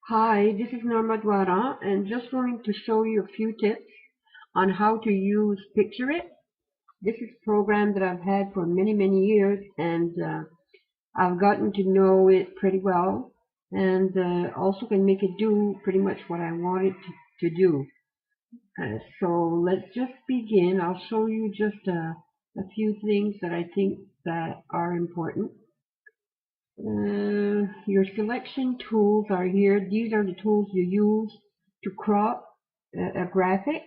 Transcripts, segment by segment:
Hi, this is Norma Dwara, and just wanting to show you a few tips on how to use PictureIt. This is a program that I've had for many years, and I've gotten to know it pretty well, and also can make it do pretty much what I want it to do. So let's just begin. I'll show you just a few things that I think that are important. Your selection tools are here. These are the tools you use to crop a graphic.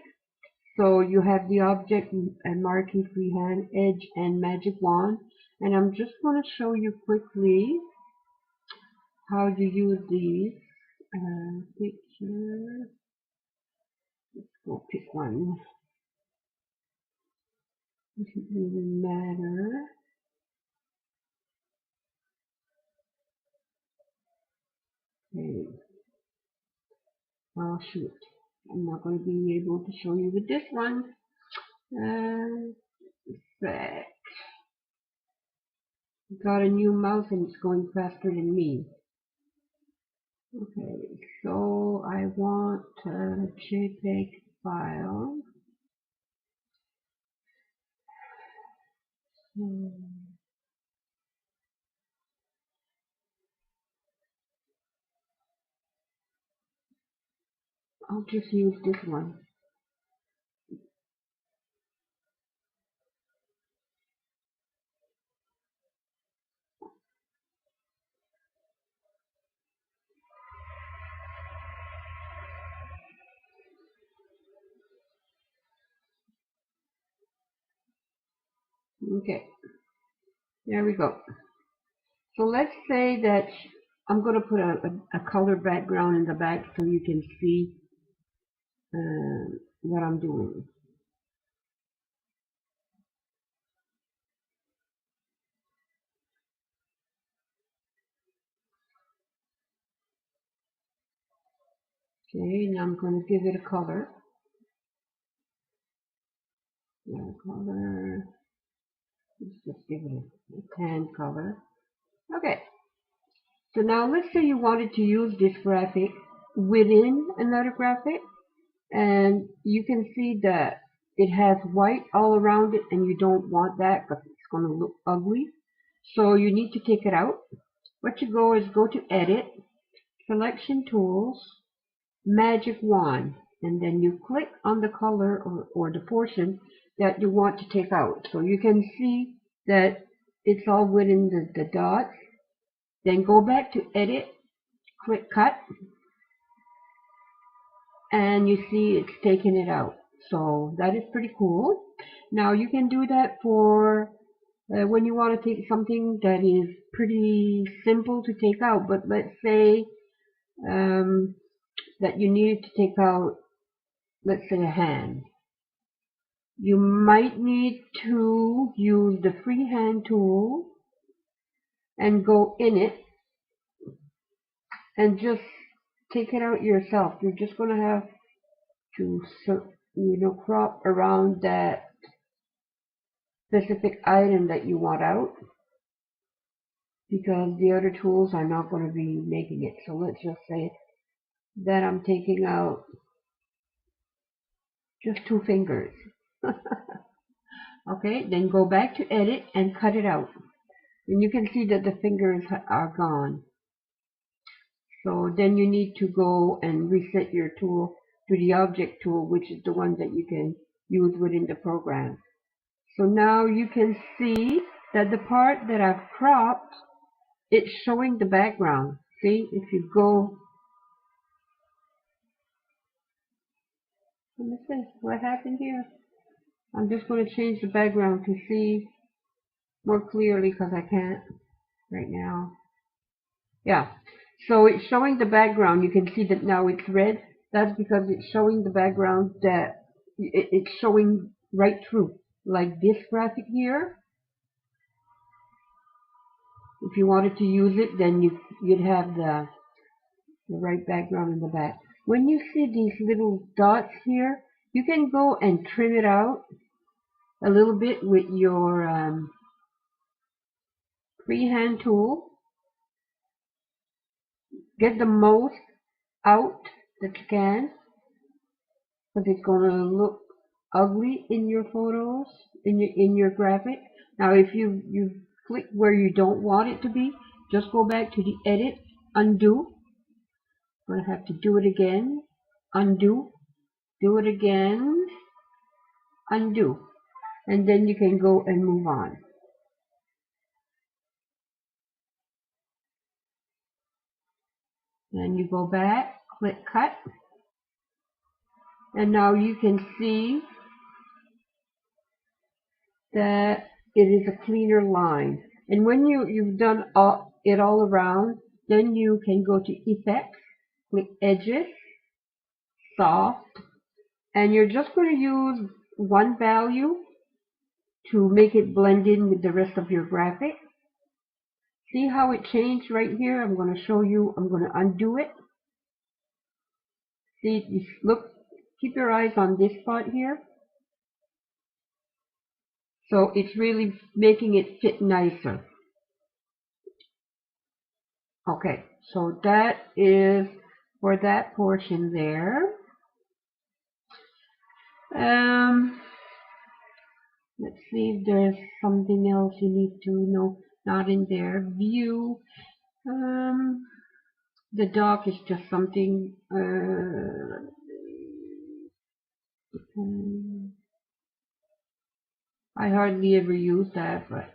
So you have the object and marking freehand, edge, and magic wand. And I'm just going to show you quickly how you use these. Picture. Let's go pick one. Doesn't really matter. Okay. Oh shoot. I'm not going to be able to show you with this one. Back. Got a new mouse and it's going faster than me. Okay, so I want a JPEG file. I'll just use this one. Okay, there we go. So let's say that I'm going to put a color background in the back so you can see what I'm doing. Okay, now I'm going to give it a color. Color. Let's just give it a tan color. Okay. So now let's say you wanted to use this graphic within another graphic, and you can see that it has white all around it, and you don't want that because it's going to look ugly. So you need to take it out. What you go is go to Edit, Selection Tools, Magic Wand, and then you click on the color or the portion that you want to take out. So you can see that it's all within the dots. Then go back to Edit, click Cut, and you see it's taken it out. So that is pretty cool. Now you can do that for when you want to take something that is pretty simple to take out, but let's say that you need to take out, let's say, a hand. You might need to use the freehand tool and go in it and just take it out yourself. You're just going to have to, crop around that specific item that you want out, because the other tools are not going to be making it. So let's just say that I'm taking out just 2 fingers. Okay, then go back to Edit and cut it out. And you can see that the fingers are gone. So then you need to go and reset your tool to the object tool, which is the one that you can use within the program. So now you can see that the part that I've cropped, it's showing the background. See, if you go, let me see what happened here. I'm just going to change the background to see more clearly because I can't right now. Yeah, so it's showing the background. You can see that now it's red. That's because it's showing the background that it's showing right through. Like this graphic here. If you wanted to use it, then you'd have the right background in the back. When you see these little dots here, you can go and trim it out a little bit with your freehand tool. Get the most out that you can, because it's going to look ugly in your photos, in your graphic. Now, if you click where you don't want it to be, just go back to the edit, undo. I'm going to have to do it again, undo, do it again, undo, and then you can go and move on. Then you go back, click cut, and now you can see that it is a cleaner line. And when you've done it all around, then you can go to Effects, click Edges, Soft, and you're just going to use one value to make it blend in with the rest of your graphic. See how it changed right here? I'm going to show you. I'm going to undo it. See, look, keep your eyes on this part here. So it's really making it fit nicer. Okay, so that is for that portion there. Let's see if there's something else you need to know. Not in there. View. The dock is just something. I hardly ever use that, but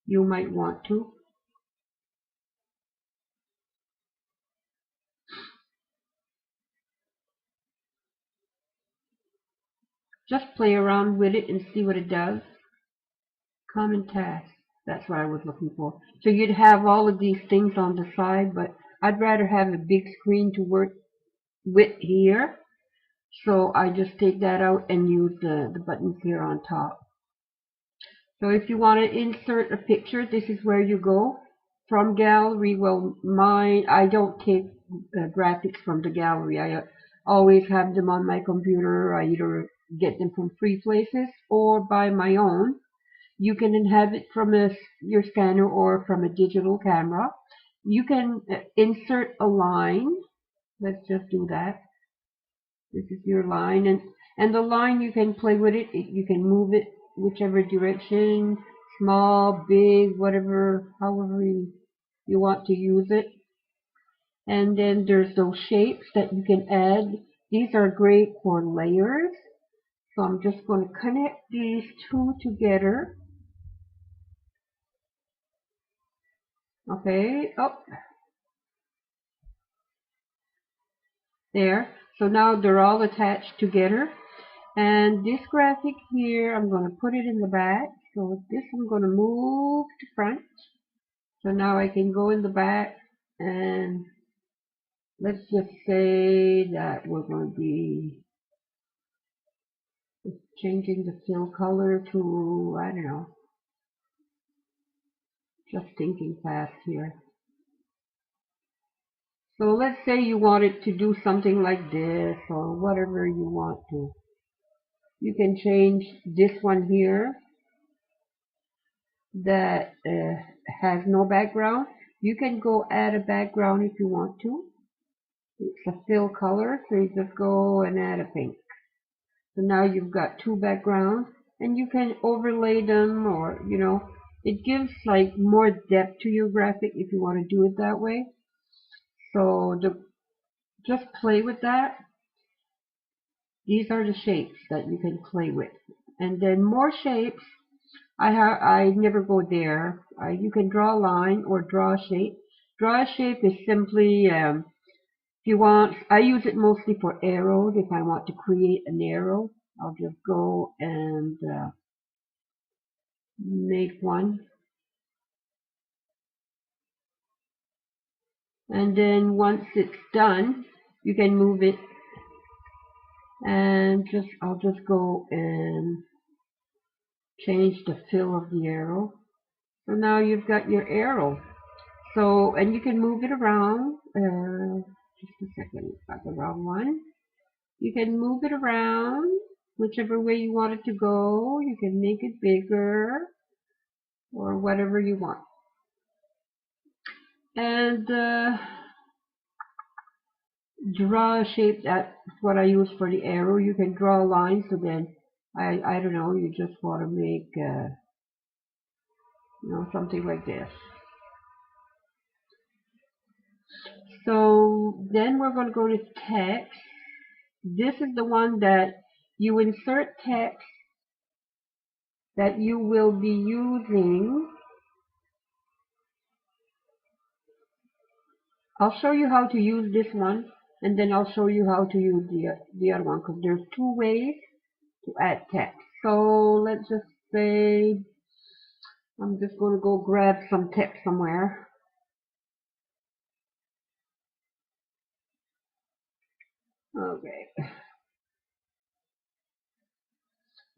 you might want to. Just play around with it and see what it does. Common task. That's what I was looking for. So you'd have all of these things on the side, but I'd rather have a big screen to work with here. So I just take that out and use the buttons here on top. So if you want to insert a picture, this is where you go. From gallery, well, I don't take graphics from the gallery. I always have them on my computer. I either get them from free places or buy my own. You can have it from your scanner or from a digital camera. You can insert a line. Let's just do that. This is your line, and the line, you can play with it. You can move it whichever direction, small, big, whatever, however you want to use it. And then there's those shapes that you can add. These are great for layers. So I'm just going to connect these two together. Okay, oh, there. So now they're all attached together. And this graphic here, I'm going to put it in the back. So this I'm going to move to front. So now I can go in the back, and let's just say that we're going to be changing the fill color to, I don't know, just thinking fast here. So let's say you wanted to do something like this or whatever you want to. You can change this one here that has no background. You can go add a background if you want to. It's a fill color, so you just go and add a pink. So now you've got two backgrounds, and you can overlay them, or it gives like more depth to your graphic if you want to do it that way. So just play with that. These are the shapes that you can play with, and then more shapes. I never go there. You can draw a line or draw a shape. Draw a shape is simply if you want. I use it mostly for arrows. If I want to create an arrow, I'll just go and make one, and then once it's done, you can move it, and I'll just go and change the fill of the arrow. So now you've got your arrow. So, and you can move it around. Just a second, got the wrong one. You can move it around whichever way you want it to go. You can make it bigger or whatever you want. And draw a shape. That's what I use for the arrow. You can draw a line, so then I don't know, you just want to make you know, something like this. So then we're going to go to text. This is the one that you insert text that you will be using. I'll show you how to use this one, and then I'll show you how to use the other one, because there's two ways to add text. So let's just say I'm just going to go grab some text somewhere. Okay.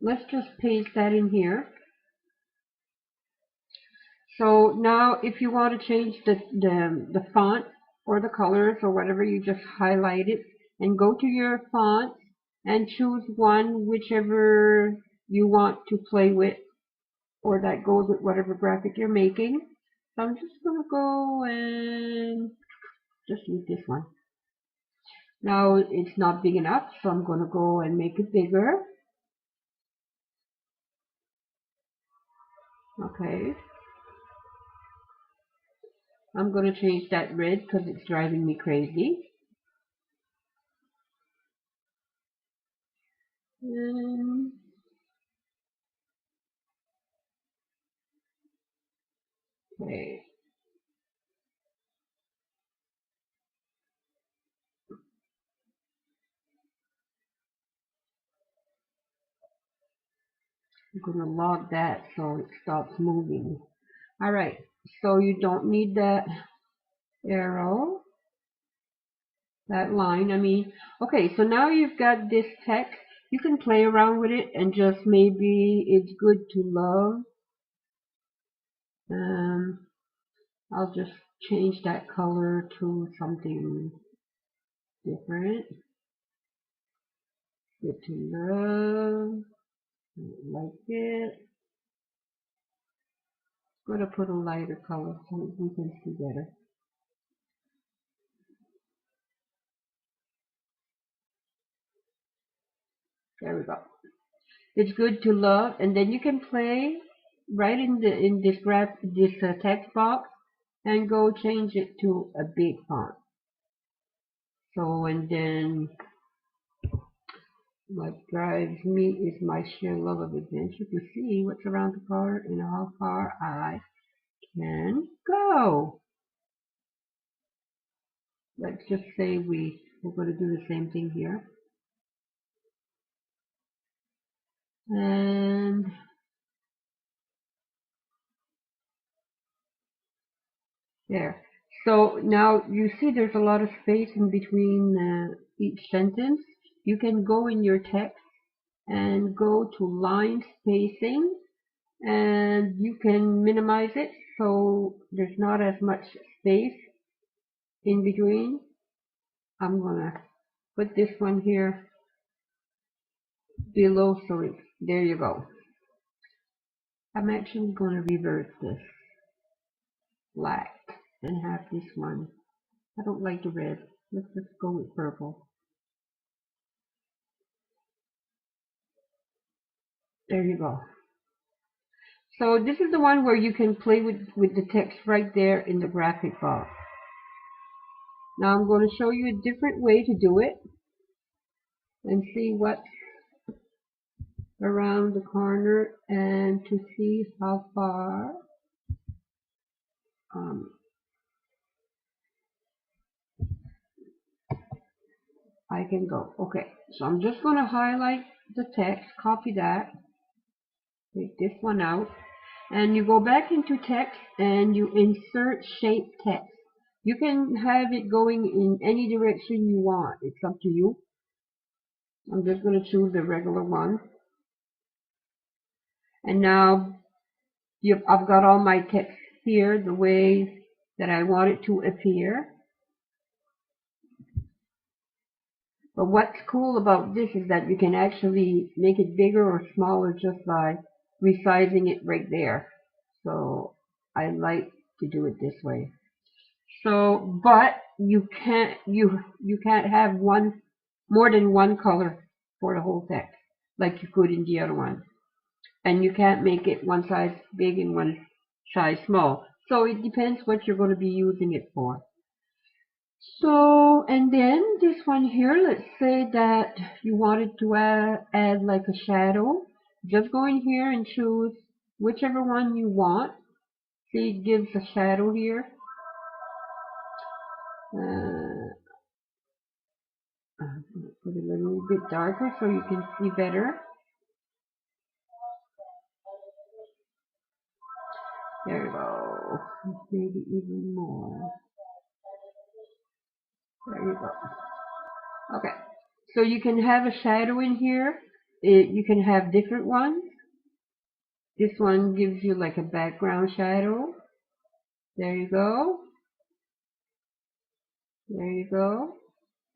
Let's just paste that in here. So now if you want to change the font or the colors or whatever, you just highlight it and go to your font and choose one, whichever you want to play with or that goes with whatever graphic you're making. So I'm just going to go and just use this one. Now it's not big enough, so I'm going to go and make it bigger. Okay. I'm going to change that red because it's driving me crazy. Okay. I'm going to log that so it stops moving. Alright, so you don't need that arrow, that line, I mean. Okay, so now you've got this text. You can play around with it and just maybe it's good to love. I'll just change that color to something different. Good to love. Like it. I'm going to put a lighter color so we can see better. There we go. It's good to love, and then you can play right in this text box and go change it to a big font. So, and then what drives me is my sheer love of adventure to see what's around the corner and how far I can go. Let's just say we're going to do the same thing here. And there. So now you see there's a lot of space in between each sentence. You can go in your text and go to line spacing, and you can minimize it so there's not as much space in between. I'm gonna put this one here below, so it's there. You go. I'm actually going to reverse this black and have this one. I don't like the red. Let's just go with purple. There you go. So this is the one where you can play with the text right there in the graphic box. Now I'm going to show you a different way to do it and see what's around the corner and to see how far I can go. Okay, so I'm just going to highlight the text, copy that, take this one out, and you go back into text and you insert shape text. You can have it going in any direction you want. It's up to you. I'm just going to choose the regular one. And now I've got all my text here the way that I want it to appear. But what's cool about this is that you can actually make it bigger or smaller just by resizing it right there. So I like to do it this way. So, but you can't have more than one color for the whole text like you could in the other one, and you can't make it one size big and one size small. So it depends what you're going to be using it for. So, and then this one here, let's say that you wanted to add like a shadow. Just go in here and choose whichever one you want. See, it gives a shadow here. Put it a little bit darker so you can see better. There you go. Maybe even more. There you go. Okay. So you can have a shadow in here. You can have different ones. This one gives you like a background shadow. There you go. There you go.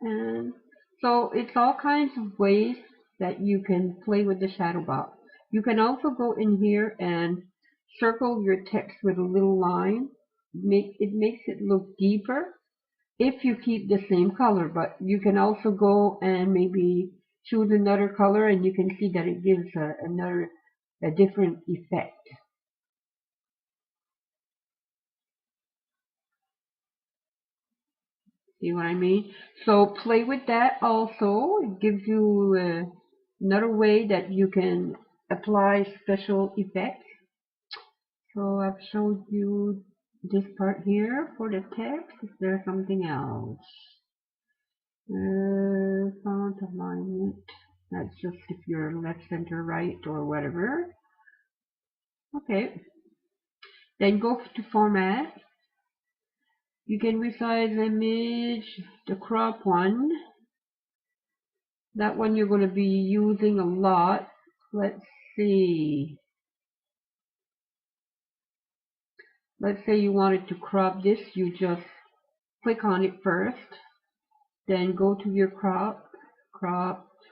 And so it's all kinds of ways that you can play with the shadow box. You can also go in here and circle your text with a little line. It makes it look deeper if you keep the same color, but you can also go and maybe choose another color, and you can see that it gives a different effect. See what I mean? So play with that also. It gives you another way that you can apply special effects. So I've showed you this part here for the text. Is there something else? Font alignment. That's just if you're left, center, right, or whatever. Okay. Then go to format. You can resize image, the crop one. That one you're going to be using a lot. Let's see. Let's say you wanted to crop this. You just click on it first. Then go to your crop.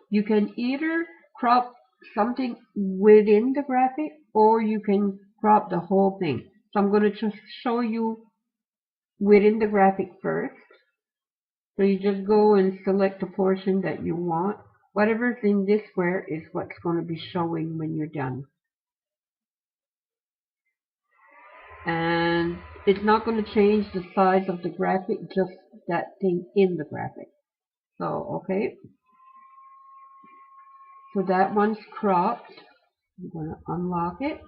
You can either crop something within the graphic, or you can crop the whole thing. So I'm going to just show you within the graphic first. So you just go and select the portion that you want. Whatever's in this square is what's going to be showing when you're done. And it's not going to change the size of the graphic, just that thing in the graphic. So, okay. So that one's cropped. I'm going to unlock it.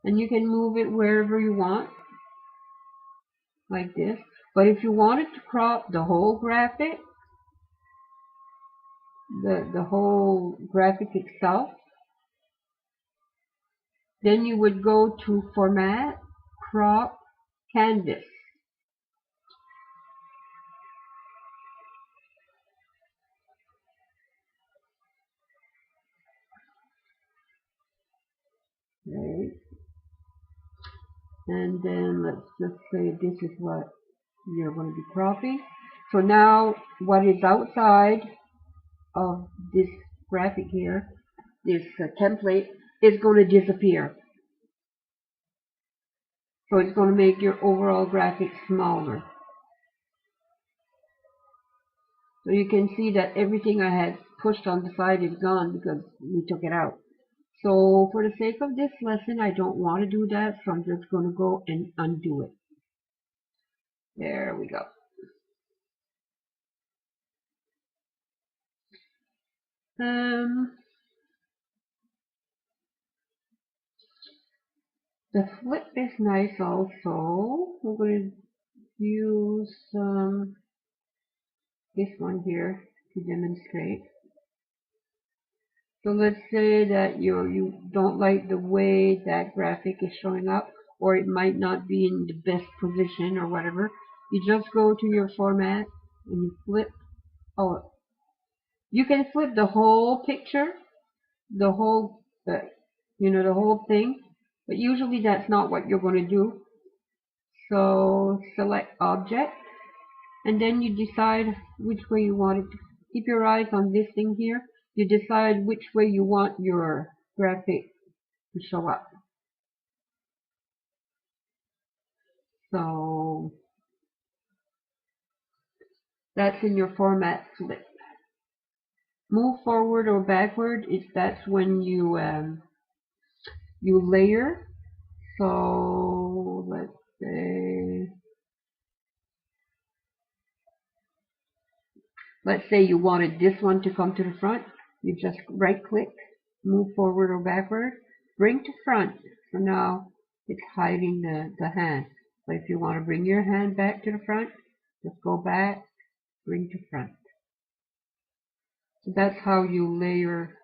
And you can move it wherever you want, like this. But if you wanted to crop the whole graphic, the whole graphic itself, then you would go to Format, Crop, Canvas. Right. And then let's just say this is what you're going to be cropping. So now what is outside of this graphic here, this template, is going to disappear. So it's going to make your overall graphic smaller. So you can see that everything I had pushed on the side is gone because we took it out. So for the sake of this lesson, I don't want to do that, so I'm just going to go and undo it. There we go. The flip is nice also. We're going to use this one here to demonstrate. So let's say that you don't like the way that graphic is showing up, or it might not be in the best position or whatever. You just go to your format and you flip. Oh, you can flip the whole picture, the whole, the whole thing. But usually that's not what you're going to do. So select Object, and then you decide which way you want it to. Keep your eyes on this thing here. You decide which way you want your graphic to show up. So That's in your format flip. Move forward or backward, that's when you layer. So let's say you wanted this one to come to the front. You just right click, move forward or backward, bring to front. So now it's hiding the hand. But if you want to bring your hand back to the front, just go back, bring to front. So that's how you layer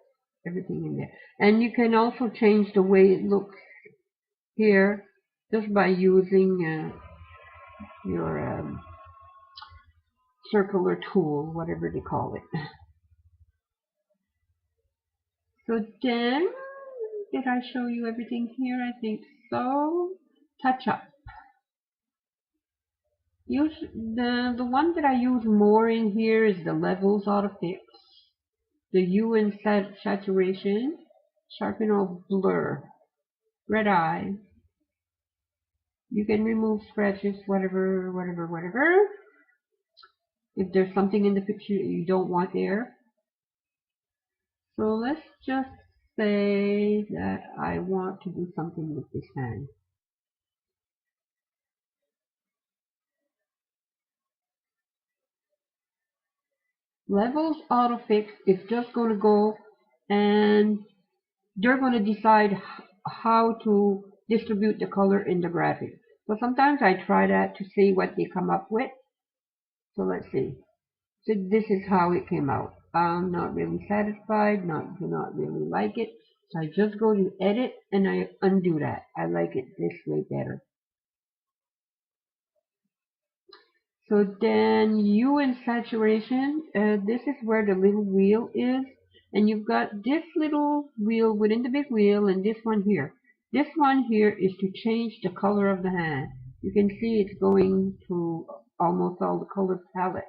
everything in there. And you can also change the way it looks here just by using your circular tool, whatever they call it. So then, did I show you everything here? I think so. Touch up. Use the one that I use more in here is the levels auto fix, the hue and saturation, sharpen or blur, red eye. You can remove scratches, whatever. If there's something in the picture you don't want there. So let's just say that I want to do something with this hand. Levels autofix is just going to go and they're going to decide how to distribute the color in the graphic. So sometimes I try that to see what they come up with. So let's see. So this is how it came out. I'm not really satisfied, do not really like it. So I just go to edit and I undo that. I like it this way better. So then hue and saturation, this is where the little wheel is. And you've got this little wheel within the big wheel and this one here. This one here is to change the color of the hand. You can see it's going to almost all the color palette.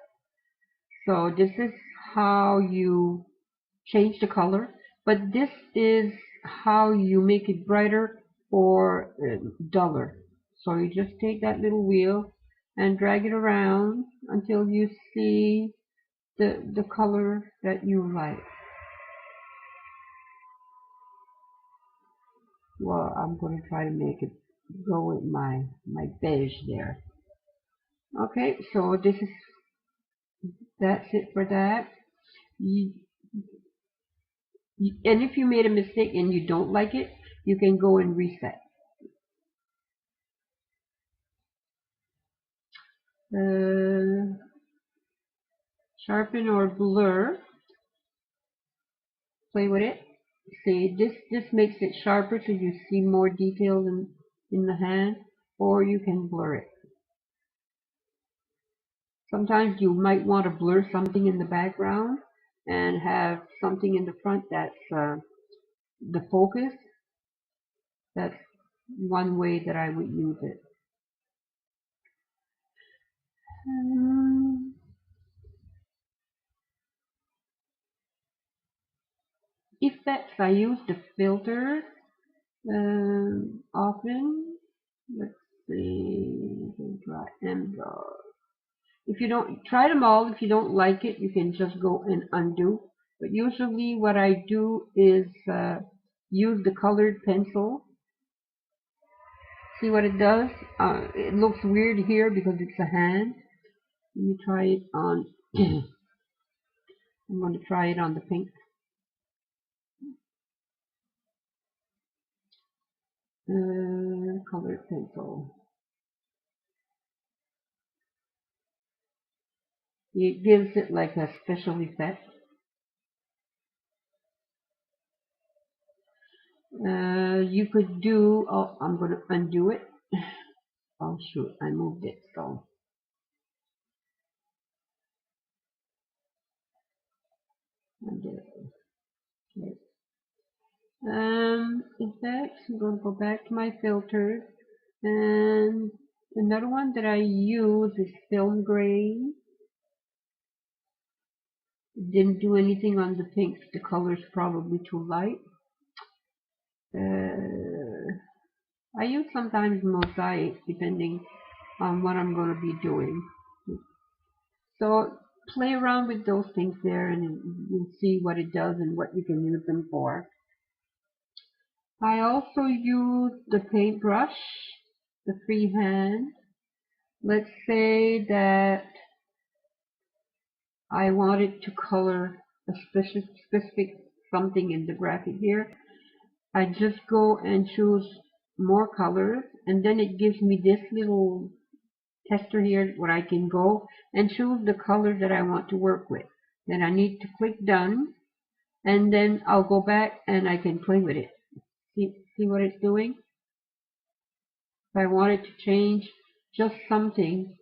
So this is how you change the color. But this is how you make it brighter or duller. So you just take that little wheel and drag it around until you see the color that you like. Well, I'm going to try to make it go with my beige there. Okay, so that's it for that. And if you made a mistake and you don't like it, you can go and reset. Sharpen or blur. Play with it. See, this makes it sharper so you see more details in the hand, or you can blur it. Sometimes you might want to blur something in the background and have something in the front that's the focus. That's one way that I would use it. Effects, I use the filters often. Let's see, dry and draw. If you don't try them all, if you don't like it, you can just go and undo. But usually what I do is use the colored pencil. See what it does? It looks weird here because it's a hand. Let me try it on. I'm going to try it on the pink. Colored pencil. It gives it like a special effect. You could do. Oh, I'm going to undo it. Oh shoot! I moved it. So. Undo it. Okay. Effects, I'm going to go back to my filters, and another one that I use is film grain. Didn't do anything on the pinks, the color's probably too light. I use sometimes mosaic depending on what I'm going to be doing. So play around with those things there, and you'll see what it does and what you can use them for. I also use the paintbrush, the freehand. Let's say that I wanted to color a specific something in the graphic here. I just go and choose more colors, and then it gives me this little tester here where I can go and choose the color that I want to work with. Then I need to click done, and then I'll go back and I can play with it. See what it's doing? If I wanted to change just something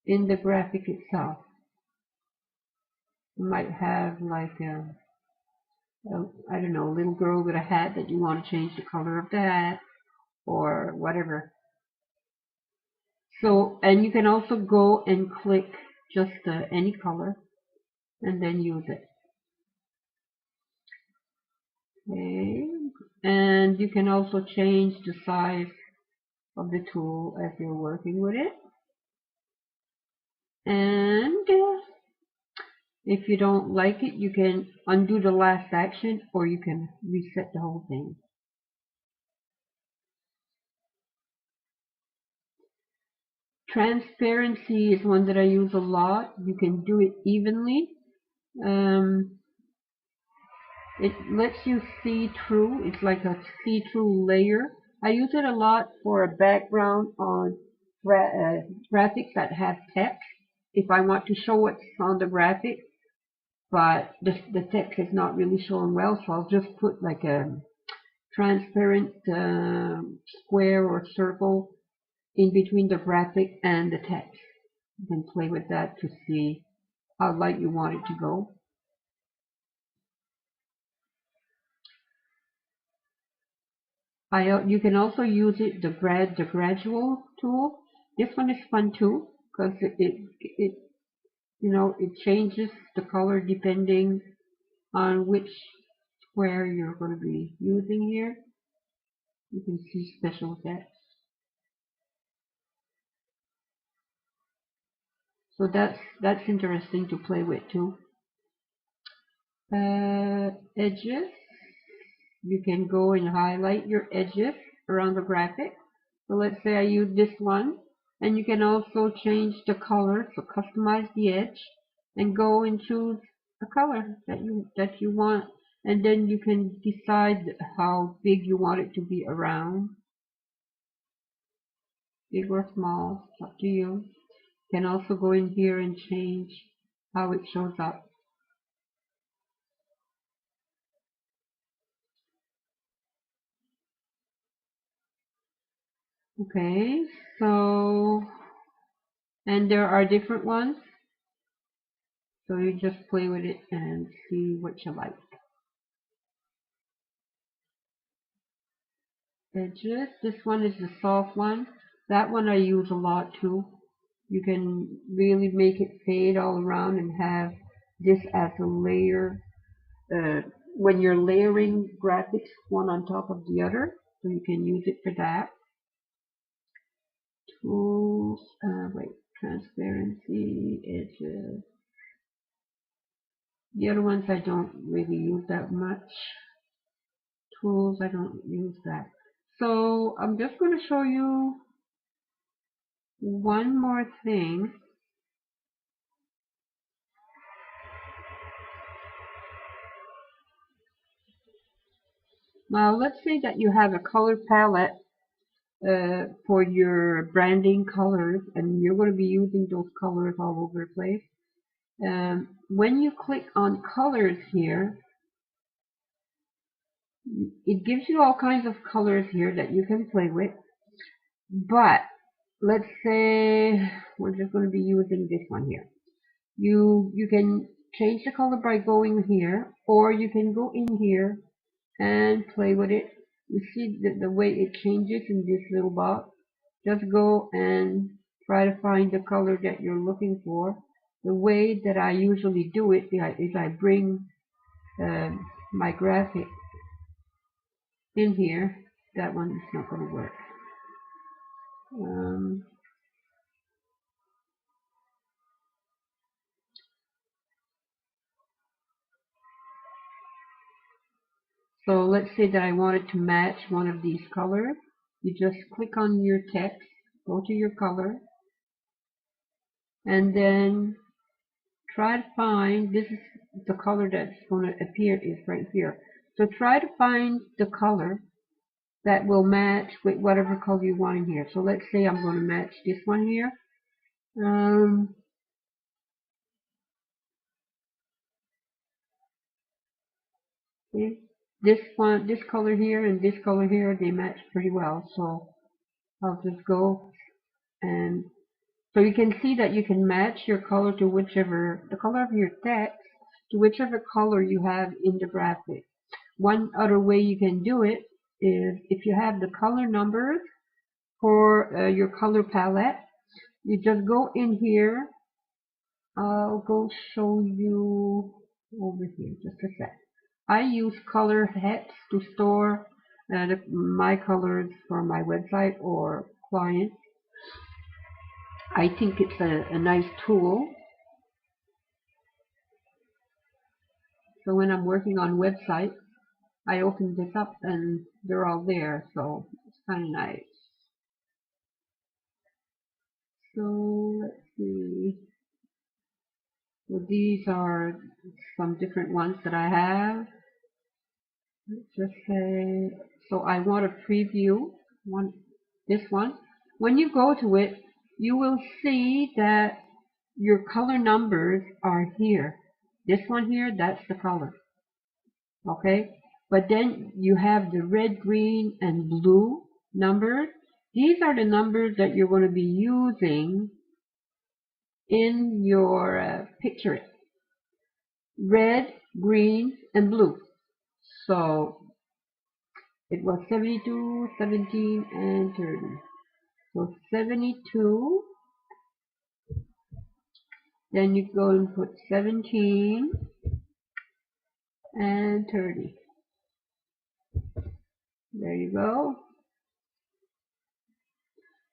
in the graphic itself, you might have like I don't know, a little girl with a hat that you want to change the color of the hat or whatever. So, and you can also go and click just any color and then use it. Okay, and you can also change the size of the tool as you're working with it. And if you don't like it, you can undo the last action, or you can reset the whole thing. Transparency is one that I use a lot. You can do it evenly. It lets you see through. It's like a see-through layer. I use it a lot for a background on graphics that have text. If I want to show what's on the graphic, but the text is not really showing well, so I'll just put like a transparent square or circle in between the graphic and the text. You can play with that to see how light you want it to go. You can also use it the gradual tool. This one is fun too because it changes the color depending on which square you're going to be using here. You can see special effects. So that's interesting to play with too. Edges. You can go and highlight your edges around the graphic. So let's say I use this one, and you can also change the color, so customize the edge, and go and choose a color that you want, and then you can decide how big you want it to be around, big or small, it's up to you. You can also go in here and change how it shows up. Okay, so, and there are different ones, so you just play with it and see what you like. Edges, this one is the soft one. That one I use a lot too. You can really make it fade all around and have this as a layer when you're layering graphics one on top of the other, so you can use it for that. Tools, transparency, edges. The other ones I don't really use that much. Tools, I don't use that. So I'm just going to show you one more thing. Now let's say that you have a color palette for your branding colors, and you're going to be using those colors all over the place. When you click on colors here, it gives you all kinds of colors here that you can play with. But let's say we're just going to be using this one here. You can change the color by going here, or you can go in here and play with it. You see the way it changes in this little box. Just go and try to find the color that you're looking for. The way that I usually do it is I bring my graphic in here. That one is not going to work. So let's say that I wanted to match one of these colors. You just click on your text, go to your color, and then try to find, this is the color that's going to appear is right here. So try to find the color that will match with whatever color you want in here. So let's say I'm going to match this one here. See, this one, this color here and this color here, they match pretty well. So I'll just go, and so you can see that you can match your color to whichever, the color of your text to whichever color you have in the graphic. One other way you can do it is if you have the color numbers for your color palette, you just go in here. I'll go show you over here just a sec. I use color heads to store my colors for my website or clients. I think it's a nice tool. So when I'm working on websites, I open this up and they're all there, so it's kind of nice. So let's see. So these are some different ones that I have. Let's just say, so I want to preview this one. When you go to it, you will see that your color numbers are here. This one here, that's the color. Okay? But then you have the red, green, and blue numbers. These are the numbers that you're going to be using in your PictureIt. Red, green, and blue. So it was 72, 17, and 30. So 72, then you go and put 17 and 30. There you go.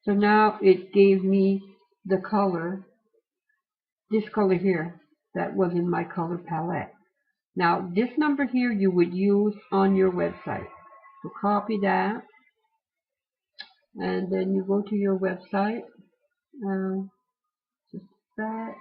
So now it gave me the color, this color here, that was in my color palette. Now this number here you would use on your website. So copy that, and then you go to your website, just that.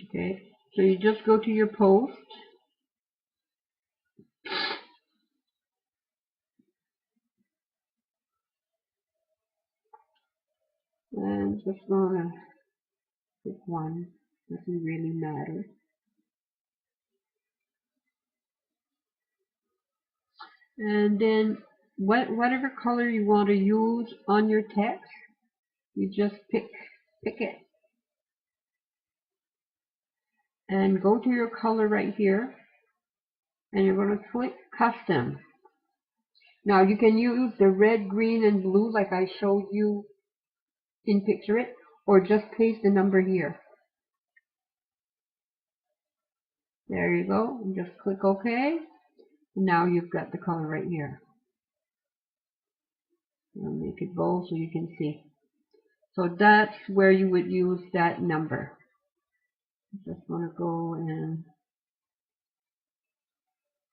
Okay, so you just go to your post, and just gonna pick one, doesn't really matter. And then whatever color you want to use on your text, you just pick it and go to your color right here, and you're going to click custom. Now you can use the red, green, and blue like I showed you in PictureIt, or just paste the number here. There you go. And just click OK. Now you've got the color right here. I'll make it bold so you can see. So that's where you would use that number. Just want to go and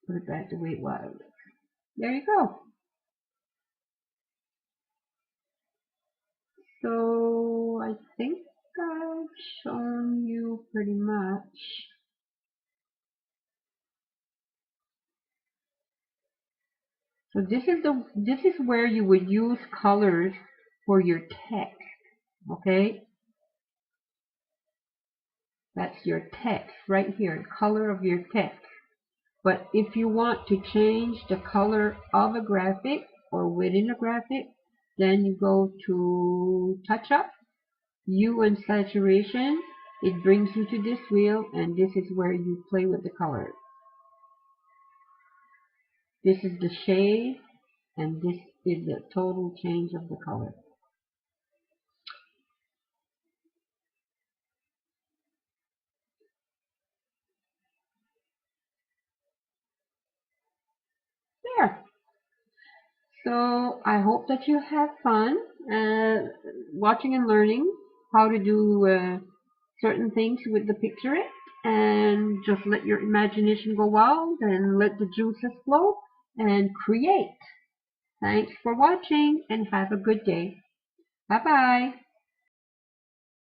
put it back the way it was. There you go. So I think I've shown you pretty much. So this is where you would use colors for your text. Okay? That's your text right here, color of your text. But if you want to change the color of a graphic or within a graphic, then you go to touch up, hue and saturation. It brings you to this wheel, and this is where you play with the colors. This is the shade, and this is the total change of the color. There. So I hope that you have fun watching and learning how to do certain things with the PictureIt, and just let your imagination go wild and let the juices flow and create. Thanks for watching and have a good day. Bye bye.